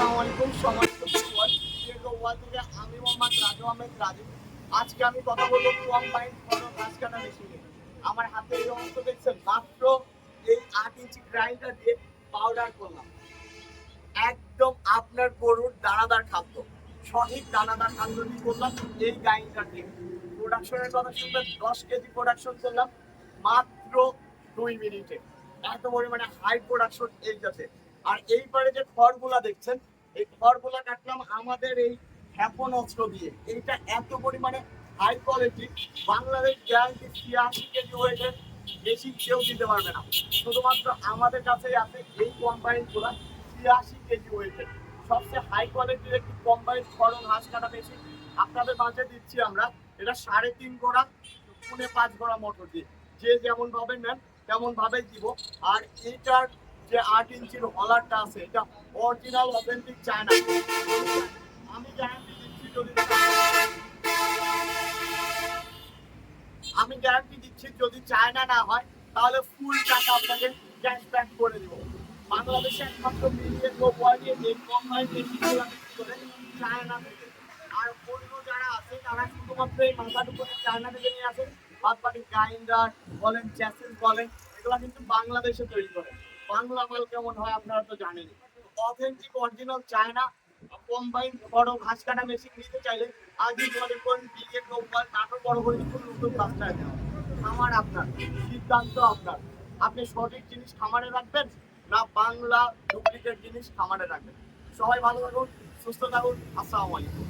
আসসালামু আলাইকুম সম্মানিত ভিউয়ার্স, ওয়াল থেকে আমি মোহাম্মদ রাজু আহমেদ রাজু। আজকে আমি কথা বলবো কম্বাইন ফটো ঘাস কাটা মেশিনে। আমার হাতে এই অংশ দেখছেন, মাত্র এই 8 ইঞ্চি গ্রাইন্ডার দিয়ে পাউডার করলাম। একদম আপনার গরুর দানাদার খাদ্য, সঠিক দানাদার খাদ্য দিয়ে করলাম এই গ্রাইন্ডার দিয়ে। প্রোডাকশনের কথা শুনবেন, 10 কেজি প্রোডাকশন করলাম মাত্র 2 মিনিটে। এত পরিমাণে হাই প্রোডাকশন এইটাতে। আর এইবারে যে খড়গুলা দেখছেন, এই খড়গুলা কাটলাম আমাদের এই হ্যাপন অস্ত্র দিয়ে। এইটা এত পরিমাণে high quality, Bangladesh guarantee 86 KG ওয়েটের বেশি কেউ দিতে পারবে না। শুধুমাত্র আমাদের কাছেই আছে এই কোম্পানিগুলা 86 কেজি ওয়েটের সবচেয়ে হাই কোয়ালিটির একটি কম্বাইন্ড খড় ঘাস কাটা মেশিন আপনাদের মাঝে দিচ্ছি আমরা। এটা 3.5 গোড়া 5 গোড়া মোটর দিয়ে যে যেমন ভাবে নেন তেমন ভাবে দিব। আর এটার যে 8 ইঞ্চির হলারটা আছে, এটা অরিজিনাল অথেন্টিক চায়না। আমি গ্যারান্টি দিচ্ছি, যদি চায়না না হয় তাহলে ফুল টাকা আপনাকে ক্যাশব্যাক করে দেবো। বাংলাদেশে একমাত্র মিলিয়ন ওয়ার্ল্ডে এই কোম্পানি মেশিনগুলো বিক্রি করে চায়না থেকে। আর অন্য যারা আছে তারা শুধুমাত্র এই মাথাটুকু চায়না থেকে নিয়ে আসেন। বাদ বাকি গ্রাইন্ডার বলেন, চ্যাসিস বলেন, এগুলো কিন্তু বাংলাদেশে তৈরি করে। বাংলা মাল কেমন হয় আপনারা তো জানেনই। অথেন্টিক অরিজিনাল চায়না কম্বাইন বড় ঘাস কাটা মেশিন নিতে চাইলে আজই যোগাযোগ করুন বিলিয়ন ওয়ার্ল্ড নাটোর বড় হরিপুর নতুন রাস্তায়। খামার আপনার, সিদ্ধান্ত আপনার। আপনি সঠিক জিনিস খামারে রাখবেন না বাংলা ডুপ্লিকেট জিনিস খামারে রাখবেন। সবাই ভালো থাকুন, সুস্থ থাকুন। আসসালামু আলাইকুম।